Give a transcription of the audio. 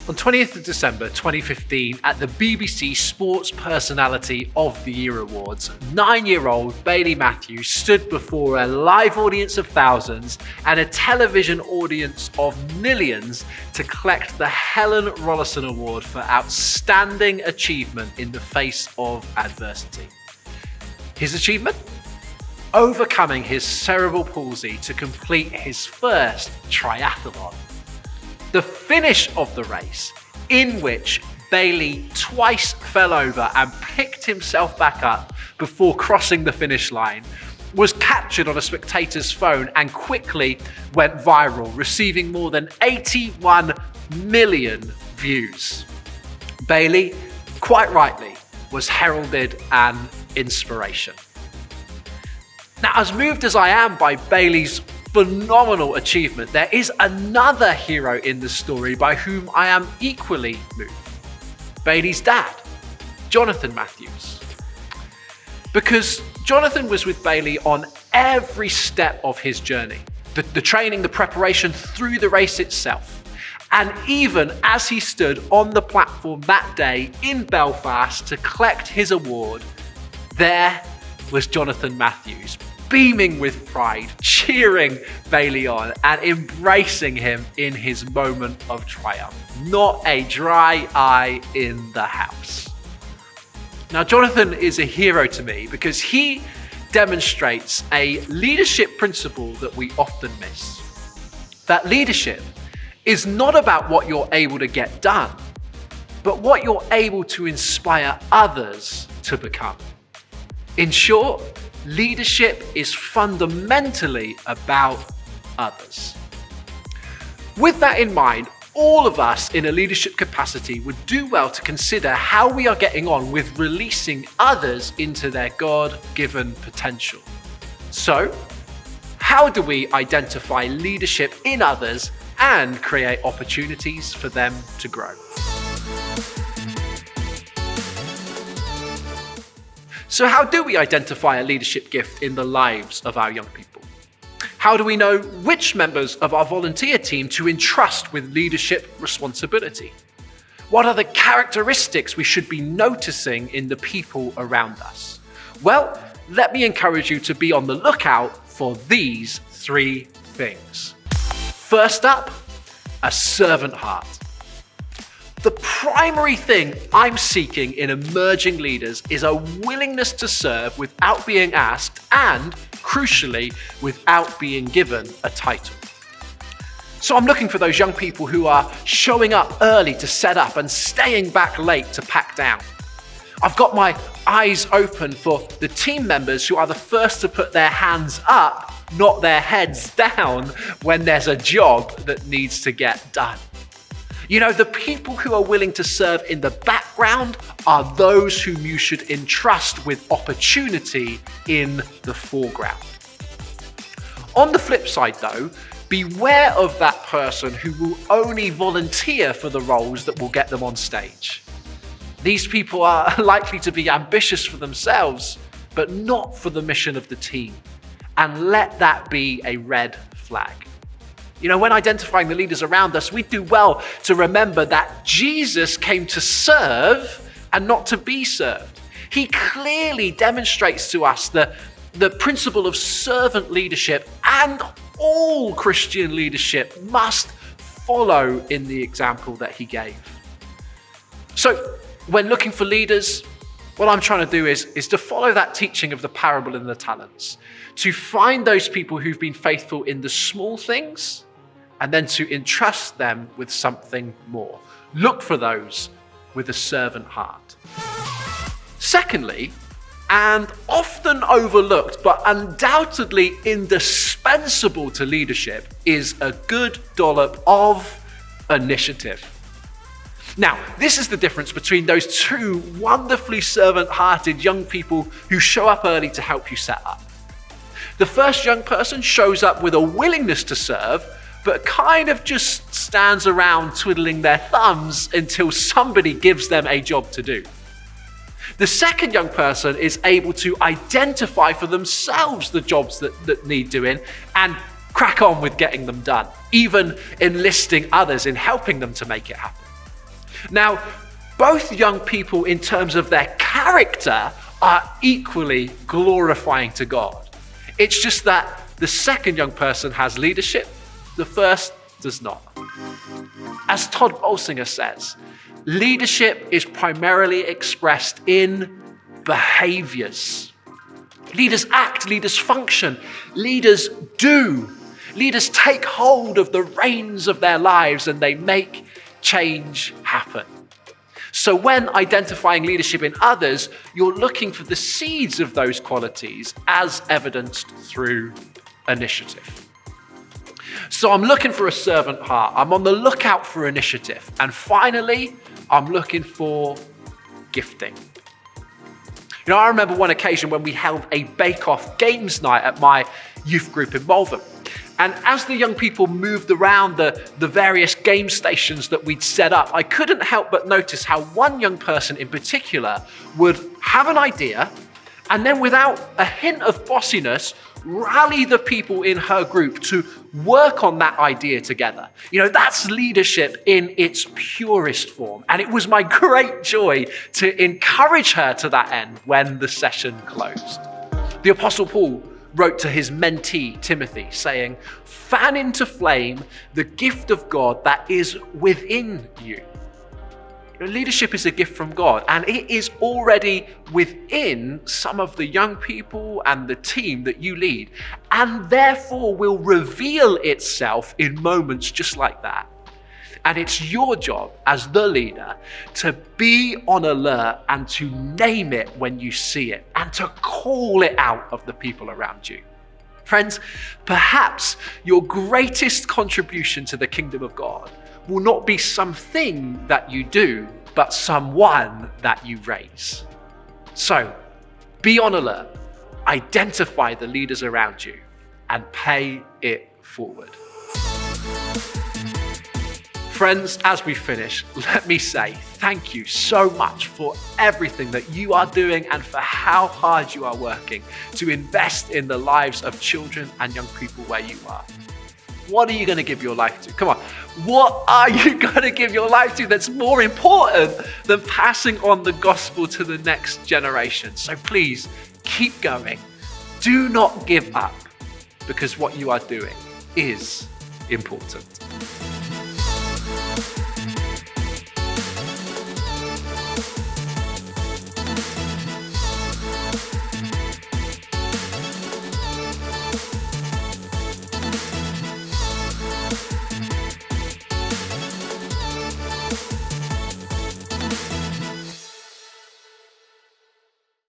On 20th of December 2015, at the BBC Sports Personality of the Year Awards, 9-year-old Bailey Matthews stood before a live audience of thousands and a television audience of millions to collect the Helen Rollason Award for Outstanding Achievement in the Face of Adversity. His achievement? Overcoming his cerebral palsy to complete his first triathlon. The finish of the race, in which Bailey twice fell over and picked himself back up before crossing the finish line, was captured on a spectator's phone and quickly went viral, receiving more than 81 million views. Bailey, quite rightly, was heralded an inspiration. Now, as moved as I am by Bailey's phenomenal achievement, there is another hero in the story by whom I am equally moved. Bailey's dad, Jonathan Matthews. Because Jonathan was with Bailey on every step of his journey. The training, the preparation through the race itself. And even as he stood on the platform that day in Belfast to collect his award, there was Jonathan Matthews, beaming with pride, cheering Bailey on and embracing him in his moment of triumph. Not a dry eye in the house. Now, Jonathan is a hero to me because he demonstrates a leadership principle that we often miss. That leadership is not about what you're able to get done, but what you're able to inspire others to become. In short, leadership is fundamentally about others. With that in mind, all of us in a leadership capacity would do well to consider how we are getting on with releasing others into their God-given potential. So, how do we identify leadership in others and create opportunities for them to grow? So how do we identify a leadership gift in the lives of our young people? How do we know which members of our volunteer team to entrust with leadership responsibility? What are the characteristics we should be noticing in the people around us? Well, let me encourage you to be on the lookout for these 3 things. First up, a servant heart. The primary thing I'm seeking in emerging leaders is a willingness to serve without being asked and, crucially, without being given a title. So I'm looking for those young people who are showing up early to set up and staying back late to pack down. I've got my eyes open for the team members who are the first to put their hands up, not their heads down, when there's a job that needs to get done. You know, the people who are willing to serve in the background are those whom you should entrust with opportunity in the foreground. On the flip side though, beware of that person who will only volunteer for the roles that will get them on stage. These people are likely to be ambitious for themselves, but not for the mission of the team. And let that be a red flag. You know, when identifying the leaders around us, we do well to remember that Jesus came to serve and not to be served. He clearly demonstrates to us the principle of servant leadership, and all Christian leadership must follow in the example that he gave. So when looking for leaders, what I'm trying to do is to follow that teaching of the parable and the talents, to find those people who've been faithful in the small things, and then to entrust them with something more. Look for those with a servant heart. Secondly, and often overlooked, but undoubtedly indispensable to leadership, is a good dollop of initiative. Now, this is the difference between those 2 wonderfully servant-hearted young people who show up early to help you set up. The first young person shows up with a willingness to serve, but kind of just stands around twiddling their thumbs until somebody gives them a job to do. The second young person is able to identify for themselves the jobs that need doing and crack on with getting them done, even enlisting others in helping them to make it happen. Now, both young people in terms of their character are equally glorifying to God. It's just that the second young person has leadership, the first does not. As Todd Bolsinger says, leadership is primarily expressed in behaviors. Leaders act, leaders function, leaders do. Leaders take hold of the reins of their lives and they make change happen. So when identifying leadership in others, you're looking for the seeds of those qualities as evidenced through initiative. So I'm looking for a servant heart. I'm on the lookout for initiative. And finally, I'm looking for gifting. You know, I remember one occasion when we held a bake-off games night at my youth group in Malvern. And as the young people moved around the various game stations that we'd set up, I couldn't help but notice how one young person in particular would have an idea and then without a hint of bossiness, rally the people in her group to work on that idea together. You know, that's leadership in its purest form. And it was my great joy to encourage her to that end when the session closed. The Apostle Paul wrote to his mentee, Timothy, saying, "Fan into flame the gift of God that is within you." Leadership is a gift from God, and it is already within some of the young people and the team that you lead, and therefore will reveal itself in moments just like that. And it's your job as the leader to be on alert and to name it when you see it and to call it out of the people around you. Friends, perhaps your greatest contribution to the kingdom of God will not be something that you do, but someone that you raise. So be on alert, identify the leaders around you, and pay it forward. Friends, as we finish, let me say thank you so much for everything that you are doing and for how hard you are working to invest in the lives of children and young people where you are. What are you going to give your life to? Come on. What are you going to give your life to that's more important than passing on the gospel to the next generation? So please keep going. Do not give up, because what you are doing is important.